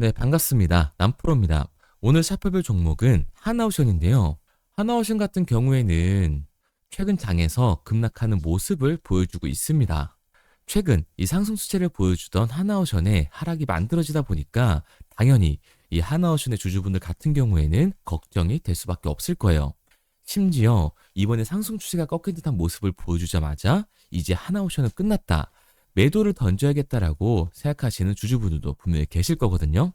네, 반갑습니다. 남프로입니다. 오늘 살펴볼 종목은 하나오션인데요. 하나오션 같은 경우에는 최근 장에서 급락하는 모습을 보여주고 있습니다. 최근 이 상승 추세를 보여주던 하나오션의 하락이 만들어지다 보니까 당연히 이 하나오션의 주주분들 같은 경우에는 걱정이 될 수밖에 없을 거예요. 심지어 이번에 상승 추세가 꺾인 듯한 모습을 보여주자마자 이제 하나오션은 끝났다, 매도를 던져야겠다라고 생각하시는 주주분들도 분명히 계실 거거든요.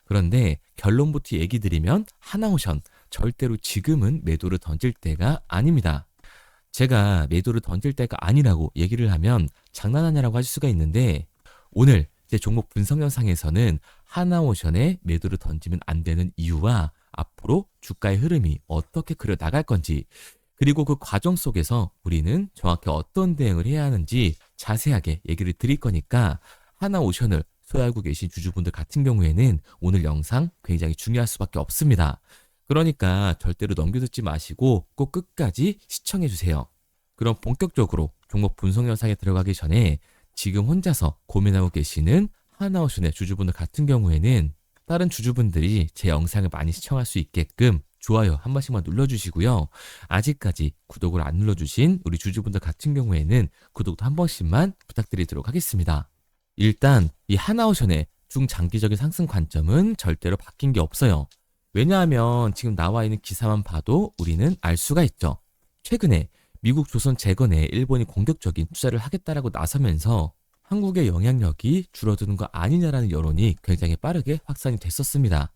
그런데 결론부터 얘기 드리면 하나오션 절대로 지금은 매도를 던질 때가 아닙니다. 제가 매도를 던질 때가 아니라고 얘기를 하면 장난하냐라고 하실 수가 있는데, 오늘 제 종목 분석 영상에서는 하나오션에 매도를 던지면 안 되는 이유와 앞으로 주가의 흐름이 어떻게 그려 나갈 건지, 그리고 그 과정 속에서 우리는 정확히 어떤 대응을 해야 하는지 자세하게 얘기를 드릴 거니까, 하나오션을 소유하고 계신 주주분들 같은 경우에는 오늘 영상 굉장히 중요할 수밖에 없습니다. 그러니까 절대로 넘겨듣지 마시고 꼭 끝까지 시청해 주세요. 그럼 본격적으로 종목 분석 영상에 들어가기 전에 지금 혼자서 고민하고 계시는 하나오션의 주주분들 같은 경우에는 다른 주주분들이 제 영상을 많이 시청할 수 있게끔 좋아요 한 번씩만 눌러주시고요. 아직까지 구독을 안 눌러주신 우리 주주분들 같은 경우에는 구독도 한 번씩만 부탁드리도록 하겠습니다. 일단 이 하나오션의 중장기적인 상승 관점은 절대로 바뀐 게 없어요. 왜냐하면 지금 나와 있는 기사만 봐도 우리는 알 수가 있죠. 최근에 미국 조선 재건에 일본이 공격적인 투자를 하겠다라고 나서면서 한국의 영향력이 줄어드는 거 아니냐라는 여론이 굉장히 빠르게 확산이 됐었습니다.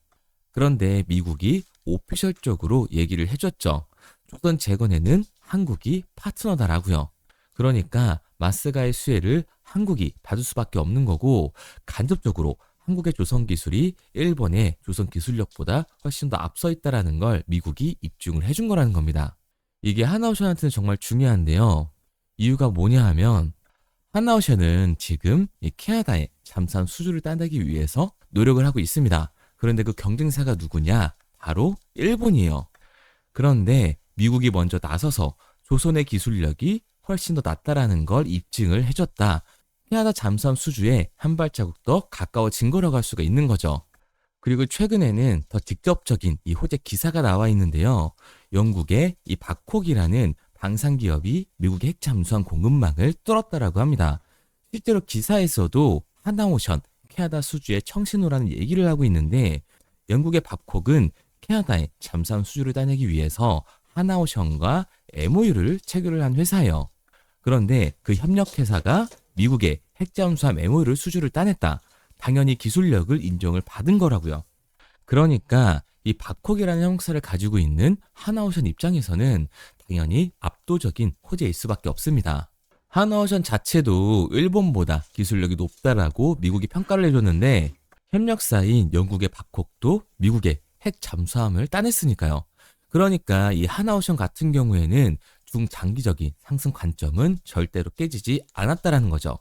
그런데 미국이 오피셜적으로 얘기를 해줬죠. 조선 재건에는 한국이 파트너다라고요. 그러니까 마스가의 수혜를 한국이 받을 수밖에 없는 거고, 간접적으로 한국의 조선 기술이 일본의 조선 기술력보다 훨씬 더 앞서 있다라는 걸 미국이 입증을 해준 거라는 겁니다. 이게 하나오션한테는 정말 중요한데요. 이유가 뭐냐 하면 하나오션은 지금 이 캐나다의 잠수함 수주를 따내기 위해서 노력을 하고 있습니다. 그런데 그 경쟁사가 누구냐? 바로 일본이에요. 그런데 미국이 먼저 나서서 조선의 기술력이 훨씬 더 낫다라는 걸 입증을 해줬다. 캐나다 잠수함 수주에 한 발자국 더 가까워진 거라고 할 수가 있는 거죠. 그리고 최근에는 더 직접적인 이 호재 기사가 나와 있는데요. 영국의 이 박콕이라는 방산기업이 미국의 핵 잠수함 공급망을 뚫었다라고 합니다. 실제로 기사에서도 하나오션 캐나다 수주의 청신호라는 얘기를 하고 있는데, 영국의 박콕은 캐나다의 잠수함 수주를 따내기 위해서 하나오션과 MOU를 체결을 한 회사예요. 그런데 그 협력회사가 미국의 핵잠수함 MOU를 수주를 따냈다. 당연히 기술력을 인정을 받은 거라고요. 그러니까 이 박콕이라는 형사를 가지고 있는 하나오션 입장에서는 당연히 압도적인 호재일 수밖에 없습니다. 하나오션 자체도 일본보다 기술력이 높다라고 미국이 평가를 해줬는데, 협력사인 영국의 박콕도 미국의 핵 잠수함을 따냈으니까요. 그러니까 이 하나오션 같은 경우에는 중장기적인 상승 관점은 절대로 깨지지 않았다라는 거죠.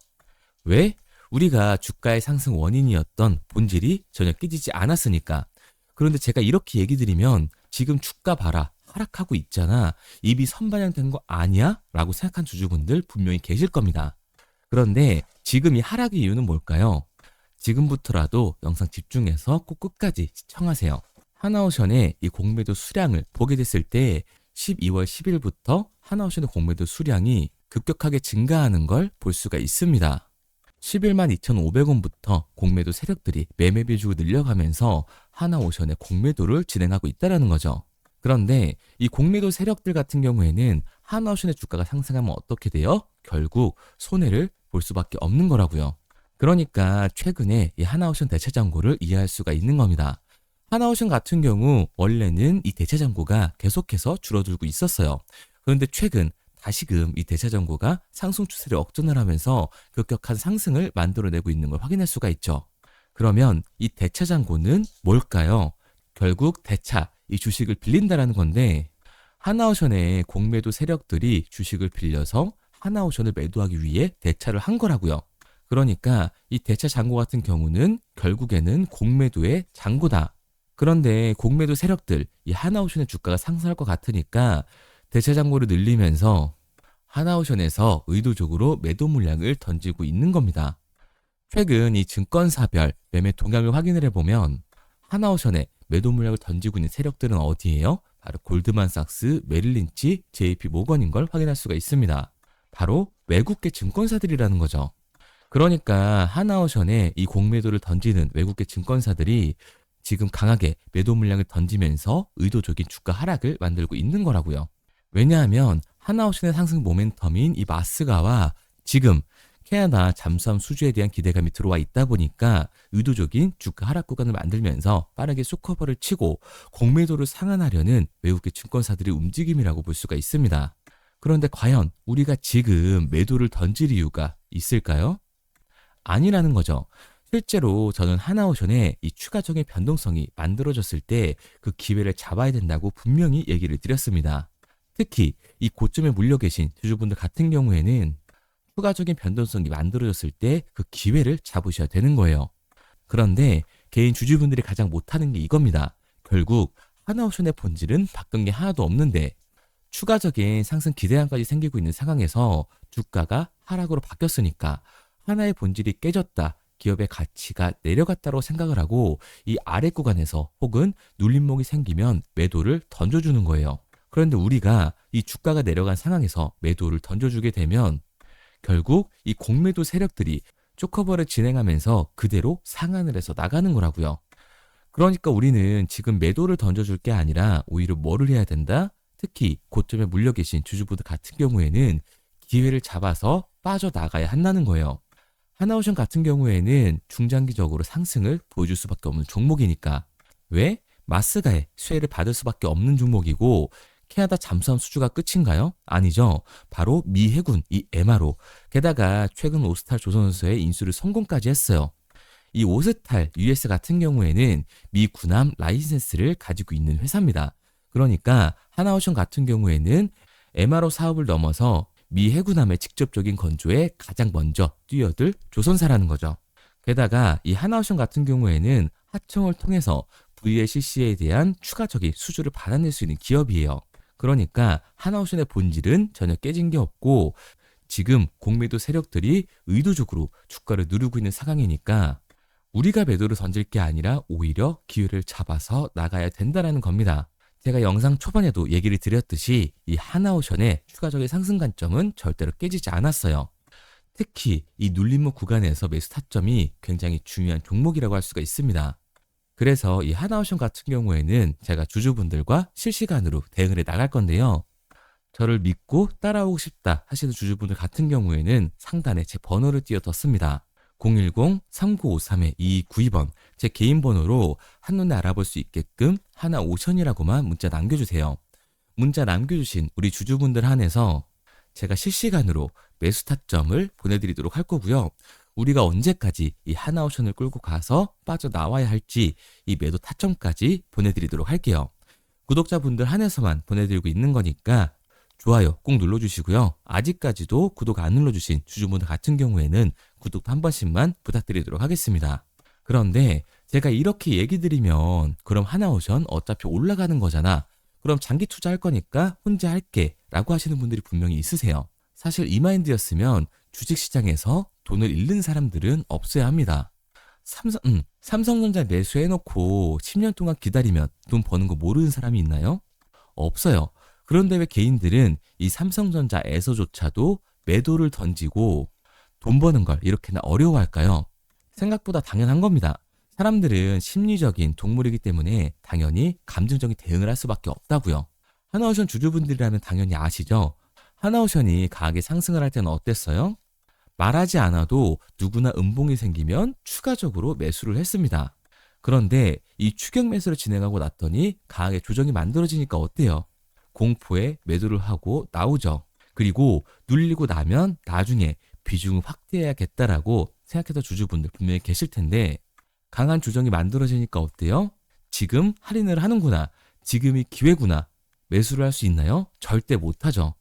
왜? 우리가 주가의 상승 원인이었던 본질이 전혀 깨지지 않았으니까. 그런데 제가 이렇게 얘기 드리면 지금 주가 봐라, 하락하고 있잖아, 이미 선반영된 거 아니야? 라고 생각한 주주분들 분명히 계실 겁니다. 그런데 지금 이 하락의 이유는 뭘까요? 지금부터라도 영상 집중해서 꼭 끝까지 시청하세요. 하나오션의 이 공매도 수량을 보게 됐을 때 12월 10일부터 하나오션의 공매도 수량이 급격하게 증가하는 걸 볼 수가 있습니다. 11만 2,500원부터 공매도 세력들이 매매 비중을 늘려가면서 하나오션의 공매도를 진행하고 있다는 거죠. 그런데 이 공매도 세력들 같은 경우에는 하나오션의 주가가 상승하면 어떻게 돼요? 결국 손해를 볼 수밖에 없는 거라고요. 그러니까 최근에 이 하나오션 대체 잔고를 이해할 수가 있는 겁니다. 하나오션 같은 경우 원래는 이 대체 잔고가 계속해서 줄어들고 있었어요. 그런데 최근 다시금 이 대체 잔고가 상승 추세를 역전을 하면서 급격한 상승을 만들어내고 있는 걸 확인할 수가 있죠. 그러면 이 대체 잔고는 뭘까요? 결국 대차, 이 주식을 빌린다라는 건데, 하나오션의 공매도 세력들이 주식을 빌려서 하나오션을 매도하기 위해 대차를 한 거라고요. 그러니까 이 대차 잔고 같은 경우는 결국에는 공매도의 잔고다. 그런데 공매도 세력들, 이 하나오션의 주가가 상승할 것 같으니까 대체 잔고를 늘리면서 하나오션에서 의도적으로 매도 물량을 던지고 있는 겁니다. 최근 이 증권사별 매매 동향을 확인을 해보면 하나오션에 매도 물량을 던지고 있는 세력들은 어디예요? 바로 골드만삭스, 메릴린치, JP 모건인 걸 확인할 수가 있습니다. 바로 외국계 증권사들이라는 거죠. 그러니까 하나오션에 이 공매도를 던지는 외국계 증권사들이 지금 강하게 매도 물량을 던지면서 의도적인 주가 하락을 만들고 있는 거라고요. 왜냐하면 하나오션의 상승 모멘텀인 이 마스가와 지금 캐나다 잠수함 수주에 대한 기대감이 들어와 있다 보니까 의도적인 주가 하락 구간을 만들면서 빠르게 숏커버를 치고 공매도를 상한하려는 외국계 증권사들의 움직임이라고 볼 수가 있습니다. 그런데 과연 우리가 지금 매도를 던질 이유가 있을까요? 아니라는 거죠. 실제로 저는 하나오션의 이 추가적인 변동성이 만들어졌을 때 그 기회를 잡아야 된다고 분명히 얘기를 드렸습니다. 특히 이 고점에 물려 계신 주주분들 같은 경우에는 추가적인 변동성이 만들어졌을 때 그 기회를 잡으셔야 되는 거예요. 그런데 개인 주주분들이 가장 못하는 게 이겁니다. 결국 하나옵션의 본질은 바뀐 게 하나도 없는데 추가적인 상승 기대감까지 생기고 있는 상황에서 주가가 하락으로 바뀌었으니까 하나의 본질이 깨졌다. 기업의 가치가 내려갔다고 생각을 하고 이 아래 구간에서 혹은 눌림목이 생기면 매도를 던져주는 거예요. 그런데 우리가 이 주가가 내려간 상황에서 매도를 던져주게 되면 결국 이 공매도 세력들이 쇼커버를 진행하면서 그대로 상한을 해서 나가는 거라고요. 그러니까 우리는 지금 매도를 던져줄 게 아니라 오히려 뭐를 해야 된다? 특히 고점에 물려 계신 주주분들 같은 경우에는 기회를 잡아서 빠져나가야 한다는 거예요. 하나오션 같은 경우에는 중장기적으로 상승을 보여줄 수밖에 없는 종목이니까. 왜? 마스가의 수혜를 받을 수밖에 없는 종목이고 캐나다 잠수함 수주가 끝인가요? 아니죠. 바로 미 해군 이 MRO. 게다가 최근 오스탈 조선소의 인수를 성공까지 했어요. 이 오스탈 US 같은 경우에는 미 군함 라이센스를 가지고 있는 회사입니다. 그러니까 하나오션 같은 경우에는 MRO 사업을 넘어서 미 해군함의 직접적인 건조에 가장 먼저 뛰어들 조선사라는 거죠. 게다가 이 하나오션 같은 경우에는 하청을 통해서 VLCC에 대한 추가적인 수주를 받아낼 수 있는 기업이에요. 그러니까 하나오션의 본질은 전혀 깨진 게 없고 지금 공매도 세력들이 의도적으로 주가를 누르고 있는 상황이니까 우리가 매도를 던질 게 아니라 오히려 기회를 잡아서 나가야 된다는 겁니다. 제가 영상 초반에도 얘기를 드렸듯이 이 하나오션의 추가적인 상승 관점은 절대로 깨지지 않았어요. 특히 이 눌림목 구간에서 매수 타점이 굉장히 중요한 종목이라고 할 수가 있습니다. 그래서 이 하나오션 같은 경우에는 제가 주주분들과 실시간으로 대응을 해 나갈 건데요. 저를 믿고 따라오고 싶다 하시는 주주분들 같은 경우에는 상단에 제 번호를 띄워뒀습니다. 010-3953-2292번 제 개인 번호로 한눈에 알아볼 수 있게끔 하나오션이라고만 문자 남겨주세요. 문자 남겨주신 우리 주주분들 한해서 제가 실시간으로 매수 타점을 보내드리도록 할 거고요. 우리가 언제까지 이 하나오션을 끌고 가서 빠져나와야 할지 이 매도 타점까지 보내드리도록 할게요. 구독자분들 한해서만 보내드리고 있는 거니까 좋아요 꼭 눌러주시고요. 아직까지도 구독 안 눌러주신 주주분들 같은 경우에는 구독 한 번씩만 부탁드리도록 하겠습니다. 그런데 제가 이렇게 얘기 드리면 그럼 하나오션 어차피 올라가는 거잖아. 그럼 장기 투자할 거니까 혼자 할게 라고 하시는 분들이 분명히 있으세요. 사실 이 마인드였으면 주식시장에서 돈을 잃는 사람들은 없어야 합니다. 삼성전자 매수해놓고 10년 동안 기다리면 돈 버는 거 모르는 사람이 있나요? 없어요. 그런데 왜 개인들은 이 삼성전자에서조차도 매도를 던지고 돈 버는 걸 이렇게나 어려워할까요? 생각보다 당연한 겁니다. 사람들은 심리적인 동물이기 때문에 당연히 감정적인 대응을 할 수밖에 없다고요. 하나오션 주주분들이라면 당연히 아시죠? 하나오션이 강하게 상승을 할 때는 어땠어요? 말하지 않아도 누구나 음봉이 생기면 추가적으로 매수를 했습니다. 그런데 이 추격 매수를 진행하고 났더니 강하게 조정이 만들어지니까 어때요? 공포에 매도를 하고 나오죠. 그리고 눌리고 나면 나중에 비중을 확대해야겠다라고 생각해서 주주분들 분명히 계실 텐데 강한 조정이 만들어지니까 어때요? 지금 할인을 하는구나. 지금이 기회구나. 매수를 할 수 있나요? 절대 못하죠.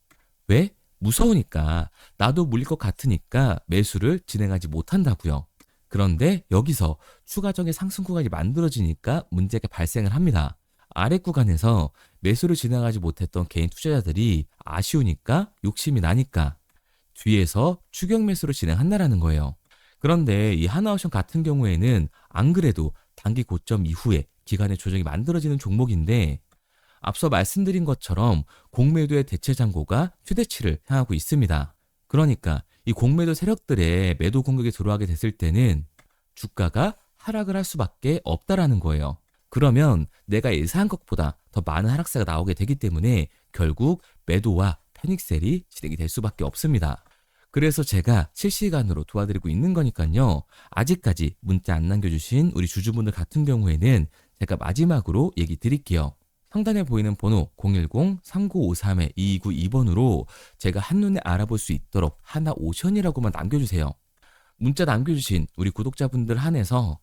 왜? 무서우니까. 나도 물릴 것 같으니까 매수를 진행하지 못한다고요. 그런데 여기서 추가적인 상승 구간이 만들어지니까 문제가 발생을 합니다. 아래 구간에서 매수를 진행하지 못했던 개인 투자자들이 아쉬우니까 욕심이 나니까 뒤에서 추격 매수를 진행한다라는 거예요. 그런데 이 하나옵션 같은 경우에는 안 그래도 단기 고점 이후에 기간의 조정이 만들어지는 종목인데 앞서 말씀드린 것처럼 공매도의 대체 잔고가 최대치를 향하고 있습니다. 그러니까 이 공매도 세력들의 매도 공격이 들어가게 됐을 때는 주가가 하락을 할 수밖에 없다라는 거예요. 그러면 내가 예상한 것보다 더 많은 하락세가 나오게 되기 때문에 결국 매도와 패닉셀이 진행이 될 수밖에 없습니다. 그래서 제가 실시간으로 도와드리고 있는 거니까요. 아직까지 문자 안 남겨주신 우리 주주분들 같은 경우에는 제가 마지막으로 얘기 드릴게요. 상단에 보이는 번호 010-3953-2292번으로 제가 한눈에 알아볼 수 있도록 하나오션이라고만 남겨주세요. 문자 남겨주신 우리 구독자분들 한해서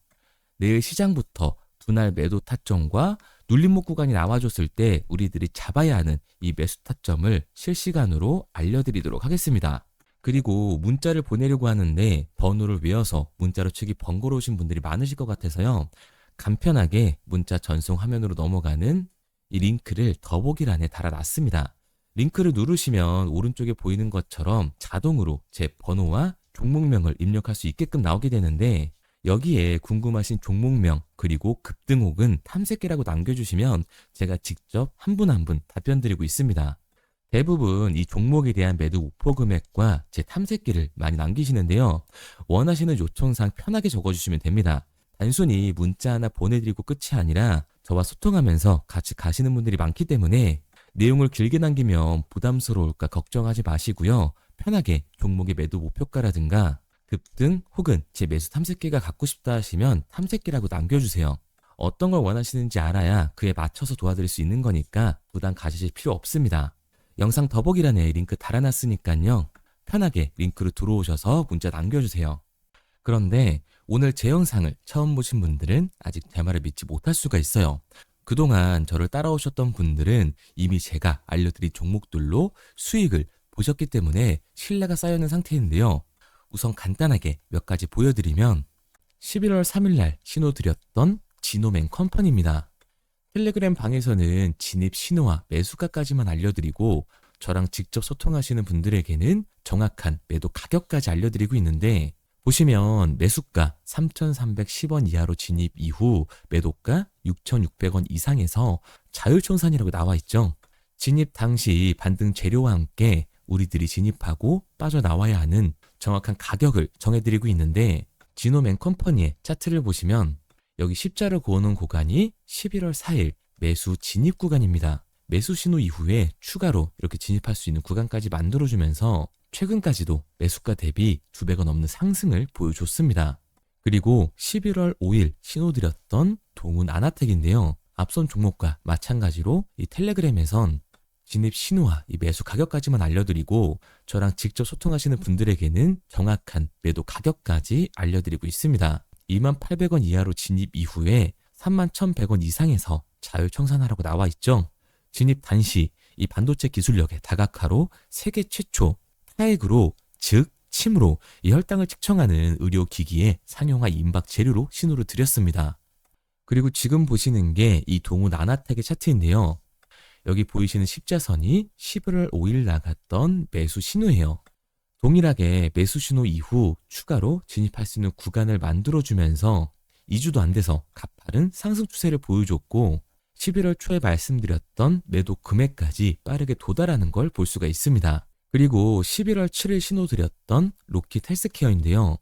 내일 시장부터 분할 매도 타점과 눌림목 구간이 나와줬을 때 우리들이 잡아야 하는 이 매수 타점을 실시간으로 알려드리도록 하겠습니다. 그리고 문자를 보내려고 하는데 번호를 외워서 문자로 치기 번거로우신 분들이 많으실 것 같아서요. 간편하게 문자 전송 화면으로 넘어가는 이 링크를 더보기란에 달아놨습니다. 링크를 누르시면 오른쪽에 보이는 것처럼 자동으로 제 번호와 종목명을 입력할 수 있게끔 나오게 되는데 여기에 궁금하신 종목명 그리고 급등 혹은 탐색기라고 남겨주시면 제가 직접 한 분 한 분 답변 드리고 있습니다. 대부분 이 종목에 대한 매도 목표 금액과 제 탐색기를 많이 남기시는데요. 원하시는 요청사항 편하게 적어주시면 됩니다. 단순히 문자 하나 보내드리고 끝이 아니라 저와 소통하면서 같이 가시는 분들이 많기 때문에 내용을 길게 남기면 부담스러울까 걱정하지 마시고요. 편하게 종목의 매도 목표가라든가 급등 혹은 제 매수 탐색기가 갖고 싶다 하시면 탐색기라고 남겨주세요. 어떤 걸 원하시는지 알아야 그에 맞춰서 도와드릴 수 있는 거니까 부담 가지실 필요 없습니다. 영상 더보기란에 링크 달아놨으니까요. 편하게 링크로 들어오셔서 문자 남겨주세요. 그런데 오늘 제 영상을 처음 보신 분들은 아직 제 말을 믿지 못할 수가 있어요. 그동안 저를 따라오셨던 분들은 이미 제가 알려드린 종목들로 수익을 보셨기 때문에 신뢰가 쌓여있는 상태인데요. 우선 간단하게 몇 가지 보여드리면 11월 3일 날 신호 드렸던 지노맨 컴퍼니입니다. 텔레그램 방에서는 진입 신호와 매수가까지만 알려드리고 저랑 직접 소통하시는 분들에게는 정확한 매도 가격까지 알려드리고 있는데 보시면 매수가 3,310원 이하로 진입 이후 매도가 6,600원 이상에서 자율청산이라고 나와 있죠. 진입 당시 반등 재료와 함께 우리들이 진입하고 빠져나와야 하는 정확한 가격을 정해드리고 있는데 지노맨 컴퍼니의 차트를 보시면 여기 십자를 그어놓은 구간이 11월 4일 매수 진입 구간입니다. 매수 신호 이후에 추가로 이렇게 진입할 수 있는 구간까지 만들어주면서 최근까지도 매수가 대비 2배가 넘는 상승을 보여줬습니다. 그리고 11월 5일 신호드렸던 동훈 아나텍인데요. 앞선 종목과 마찬가지로 이 텔레그램에선 진입 신호와 이 매수 가격까지만 알려드리고 저랑 직접 소통하시는 분들에게는 정확한 매도 가격까지 알려드리고 있습니다. 28,000원 이하로 진입 이후에 31,100원 이상에서 자율청산하라고 나와 있죠. 진입 단시 이 반도체 기술력의 다각화로 세계 최초 타액으로 즉 침으로 이 혈당을 측정하는 의료기기의 상용화 임박 재료로 신호를 드렸습니다. 그리고 지금 보시는 게 이 동훈 아나텍의 차트인데요. 여기 보이시는 십자선이 11월 5일 나갔던 매수 신호예요. 동일하게 매수 신호 이후 추가로 진입할 수 있는 구간을 만들어주면서 2주도 안 돼서 가파른 상승 추세를 보여줬고 11월 초에 말씀드렸던 매도 금액까지 빠르게 도달하는 걸 볼 수가 있습니다. 그리고 11월 7일 신호 드렸던 로킷 헬스케어인데요.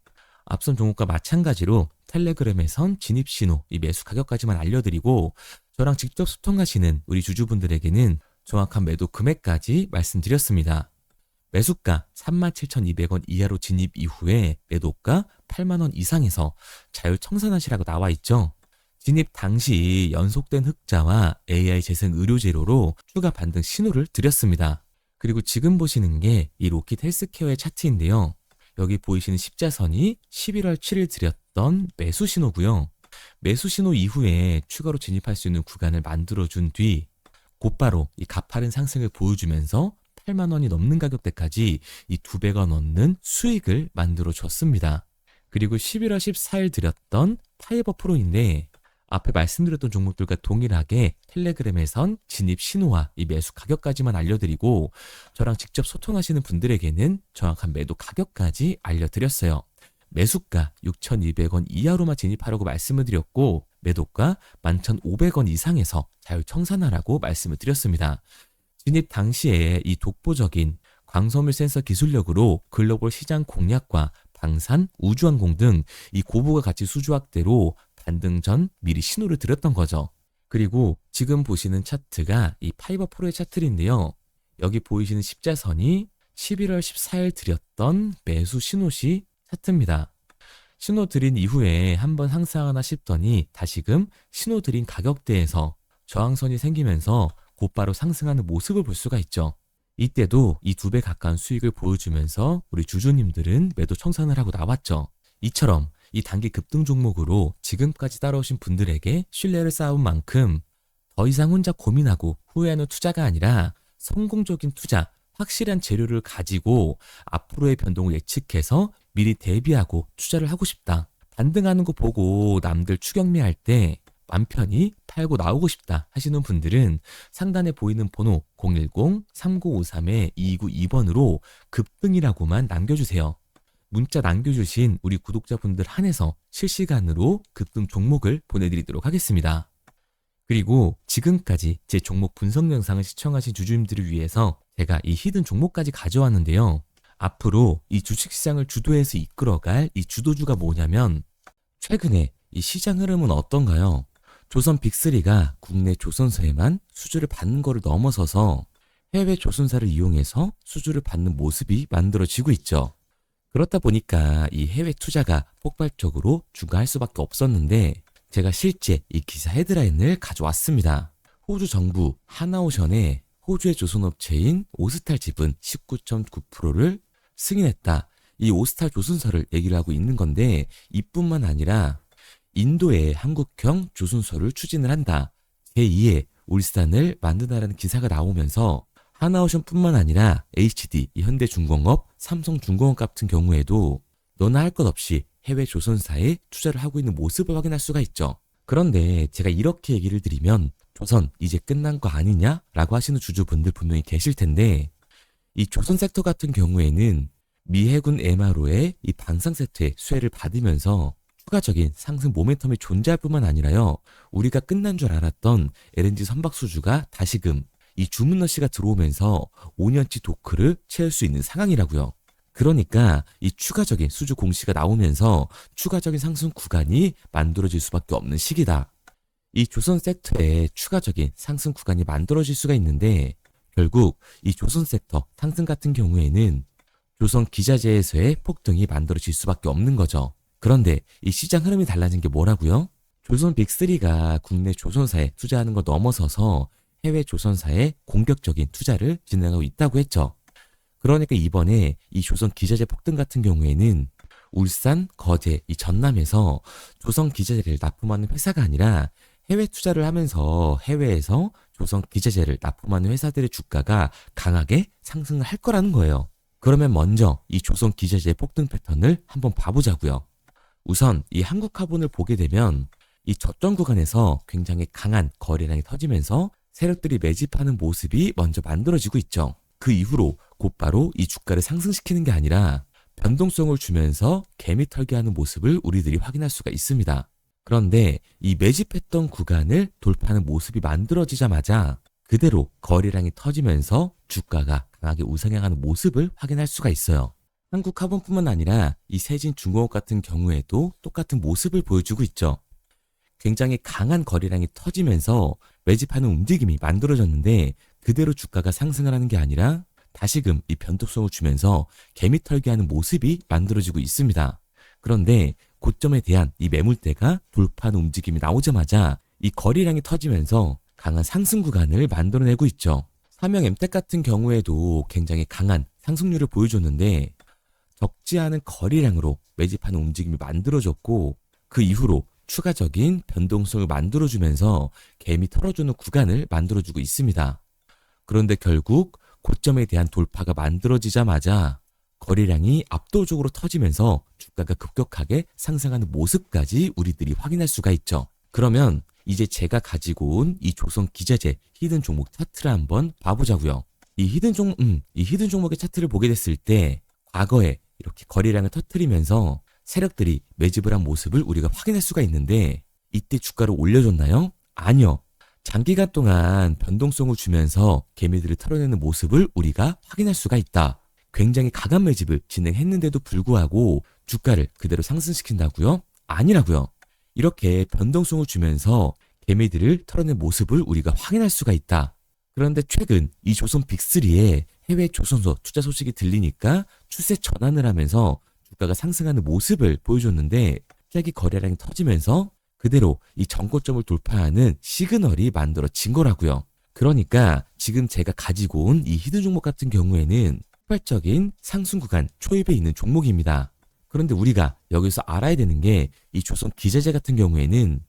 앞선 종목과 마찬가지로 텔레그램에선 진입 신호, 이 매수 가격까지만 알려드리고 저랑 직접 소통하시는 우리 주주분들에게는 정확한 매도 금액까지 말씀드렸습니다. 매수가 37,200원 이하로 진입 이후에 매도가 8만원 이상에서 자율청산하시라고 나와 있죠. 진입 당시 연속된 흑자와 AI 재생 의료재료로 추가 반등 신호를 드렸습니다. 그리고 지금 보시는 게 이 로킷 헬스케어의 차트인데요. 여기 보이시는 십자선이 11월 7일 드렸던 매수 신호고요. 매수 신호 이후에 추가로 진입할 수 있는 구간을 만들어준 뒤 곧바로 이 가파른 상승을 보여주면서 8만 원이 넘는 가격대까지 이 2배가 넘는 수익을 만들어 줬습니다. 그리고 11월 14일 드렸던 타이버 프로인데 앞에 말씀드렸던 종목들과 동일하게 텔레그램에선 진입 신호와 이 매수 가격까지만 알려드리고 저랑 직접 소통하시는 분들에게는 정확한 매도 가격까지 알려드렸어요. 매수가 6,200원 이하로만 진입하라고 말씀을 드렸고 매도가 11,500원 이상에서 자율 청산하라고 말씀을 드렸습니다. 진입 당시에 이 독보적인 광섬유 센서 기술력으로 글로벌 시장 공략과 방산, 우주항공 등 이 고부가 가치 수주 확대로 반등 전 미리 신호를 드렸던 거죠. 그리고 지금 보시는 차트가 이 파이버 프로의 차트인데요. 여기 보이시는 십자선이 11월 14일 드렸던 매수 신호시 차트입니다. 신호 드린 이후에 한번 상승하나 싶더니 다시금 신호 드린 가격대에서 저항선이 생기면서 곧바로 상승하는 모습을 볼 수가 있죠. 이때도 이 2배 가까운 수익을 보여주면서 우리 주주님들은 매도 청산을 하고 나왔죠. 이처럼 이 단기 급등 종목으로 지금까지 따라오신 분들에게 신뢰를 쌓은 만큼 더 이상 혼자 고민하고 후회하는 투자가 아니라 성공적인 투자, 확실한 재료를 가지고 앞으로의 변동을 예측해서 미리 대비하고 투자를 하고 싶다. 반등하는 거 보고 남들 추격매할 때 맘 편히 팔고 나오고 싶다 하시는 분들은 상단에 보이는 번호 010-3953-2292번으로 급등이라고만 남겨주세요. 문자 남겨주신 우리 구독자분들 한해서 실시간으로 급등 종목을 보내드리도록 하겠습니다. 그리고 지금까지 제 종목 분석 영상을 시청하신 주주님들을 위해서 제가 이 히든 종목까지 가져왔는데요. 앞으로 이 주식시장을 주도해서 이끌어갈 이 주도주가 뭐냐면 최근에 이 시장 흐름은 어떤가요? 조선 빅3가 국내 조선사에만 수주를 받는 거를 넘어서서 해외 조선사를 이용해서 수주를 받는 모습이 만들어지고 있죠. 그렇다 보니까 이 해외 투자가 폭발적으로 증가할 수밖에 없었는데 제가 실제 이 기사 헤드라인을 가져왔습니다. 호주 정부 하나오션에 호주의 조선업체인 오스탈 지분 19.9%를 승인했다. 이 오스탈 조선사를 얘기를 하고 있는 건데 이뿐만 아니라 인도의 한국형 조선소를 추진을 한다. 제2의 울산을 만든다라는 기사가 나오면서 하나오션뿐만 아니라 HD, 현대중공업, 삼성중공업 같은 경우에도 너나 할 것 없이 해외 조선사에 투자를 하고 있는 모습을 확인할 수가 있죠. 그런데 제가 이렇게 얘기를 드리면 조선 이제 끝난 거 아니냐라고 하시는 주주분들 분명히 계실 텐데 이 조선 섹터 같은 경우에는 미 해군 MRO의 이 방산 세트의 수혜를 받으면서 추가적인 상승 모멘텀이 존재할 뿐만 아니라요. 우리가 끝난 줄 알았던 LNG 선박 수주가 다시금 이 주문러시가 들어오면서 5년치 도크를 채울 수 있는 상황이라고요. 그러니까 이 추가적인 수주 공시가 나오면서 추가적인 상승 구간이 만들어질 수밖에 없는 시기다. 이 조선 섹터에 추가적인 상승 구간이 만들어질 수가 있는데 결국 이 조선 섹터 상승 같은 경우에는 조선 기자재에서의 폭등이 만들어질 수밖에 없는 거죠. 그런데 이 시장 흐름이 달라진 게 뭐라고요? 조선 빅3가 국내 조선사에 투자하는 거 넘어서서 해외 조선사에 공격적인 투자를 진행하고 있다고 했죠. 그러니까 이번에 이 조선 기자재 폭등 같은 경우에는 울산, 거제, 이 전남에서 조선 기자재를 납품하는 회사가 아니라 해외 투자를 하면서 해외에서 조선 기자재를 납품하는 회사들의 주가가 강하게 상승을 할 거라는 거예요. 그러면 먼저 이 조선 기자재 폭등 패턴을 한번 봐보자고요. 우선 이 한국화본을 보게 되면 이 저점 구간에서 굉장히 강한 거래량이 터지면서 세력들이 매집하는 모습이 먼저 만들어지고 있죠. 그 이후로 곧바로 이 주가를 상승시키는 게 아니라 변동성을 주면서 개미 털기하는 모습을 우리들이 확인할 수가 있습니다. 그런데 이 매집했던 구간을 돌파하는 모습이 만들어지자마자 그대로 거래량이 터지면서 주가가 강하게 우상향하는 모습을 확인할 수가 있어요. 한국화본뿐만 아니라 이 세진중공업 같은 경우에도 똑같은 모습을 보여주고 있죠. 굉장히 강한 거래량이 터지면서 매집하는 움직임이 만들어졌는데 그대로 주가가 상승을 하는 게 아니라 다시금 이 변동성을 주면서 개미 털기하는 모습이 만들어지고 있습니다. 그런데 고점에 대한 이 매물대가 돌파하는 움직임이 나오자마자 이 거래량이 터지면서 강한 상승 구간을 만들어내고 있죠. 삼형 엠텍 같은 경우에도 굉장히 강한 상승률을 보여줬는데 적지 않은 거래량으로 매집하는 움직임이 만들어졌고 그 이후로 추가적인 변동성을 만들어주면서 개미 털어주는 구간을 만들어주고 있습니다. 그런데 결국 고점에 대한 돌파가 만들어지자마자 거래량이 압도적으로 터지면서 주가가 급격하게 상승하는 모습까지 우리들이 확인할 수가 있죠. 그러면 이제 제가 가지고 온 이 조선 기자재 히든 종목 차트를 한번 봐보자고요. 이 히든 종목의 차트를 보게 됐을 때 과거에 이렇게 거래량을 터뜨리면서 세력들이 매집을 한 모습을 우리가 확인할 수가 있는데 이때 주가를 올려줬나요? 아니요. 장기간 동안 변동성을 주면서 개미들을 털어내는 모습을 우리가 확인할 수가 있다. 굉장히 강한 매집을 진행했는데도 불구하고 주가를 그대로 상승시킨다고요? 아니라고요. 이렇게 변동성을 주면서 개미들을 털어낸 모습을 우리가 확인할 수가 있다. 그런데 최근 이 조선 빅3의 해외 조선소 투자 소식이 들리니까 추세 전환을 하면서 주가가 상승하는 모습을 보여줬는데 갑자기 거래량이 터지면서 그대로 이 전고점을 돌파하는 시그널이 만들어진 거라고요. 그러니까 지금 제가 가지고 온 이 히든 종목 같은 경우에는 폭발적인 상승 구간 초입에 있는 종목입니다. 그런데 우리가 여기서 알아야 되는 게 이 조선 기자재 같은 경우에는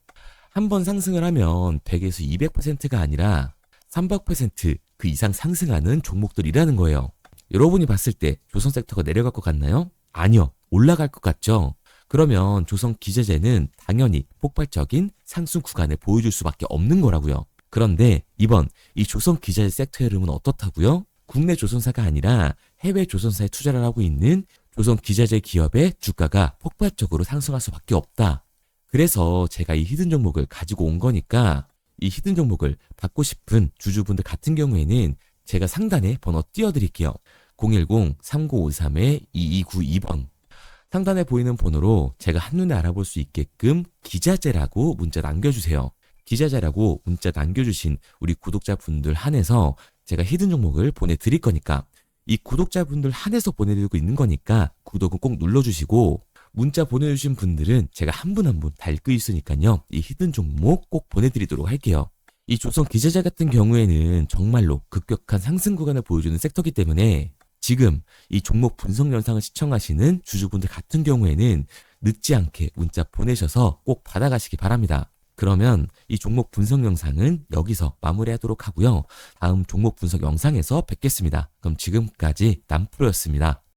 한 번 상승을 하면 100에서 200%가 아니라 300%그 이상 상승하는 종목들이라는 거예요. 여러분이 봤을 때 조선 섹터가 내려갈 것 같나요? 아니요. 올라갈 것 같죠? 그러면 조선 기자재는 당연히 폭발적인 상승 구간을 보여줄 수밖에 없는 거라고요. 그런데 이번 이 조선 기자재 섹터 흐름은 어떻다고요? 국내 조선사가 아니라 해외 조선사에 투자를 하고 있는 조선 기자재 기업의 주가가 폭발적으로 상승할 수밖에 없다. 그래서 제가 이 히든 종목을 가지고 온 거니까 이 히든 종목을 받고 싶은 주주분들 같은 경우에는 제가 상단에 번호 띄워드릴게요. 010-3953-2292번. 상단에 보이는 번호로 제가 한눈에 알아볼 수 있게끔 기자재라고 문자 남겨주세요. 기자재라고 문자 남겨주신 우리 구독자분들 한해서 제가 히든 종목을 보내드릴 거니까 이 구독자분들 한해서 보내드리고 있는 거니까 구독은 꼭 눌러주시고 문자 보내주신 분들은 제가 한 분 한 분 다 읽고 있으니까요. 이 히든 종목 꼭 보내드리도록 할게요. 이 조선 기자재 같은 경우에는 정말로 급격한 상승 구간을 보여주는 섹터이기 때문에 지금 이 종목 분석 영상을 시청하시는 주주분들 같은 경우에는 늦지 않게 문자 보내셔서 꼭 받아가시기 바랍니다. 그러면 이 종목 분석 영상은 여기서 마무리하도록 하고요. 다음 종목 분석 영상에서 뵙겠습니다. 그럼 지금까지 남프로였습니다.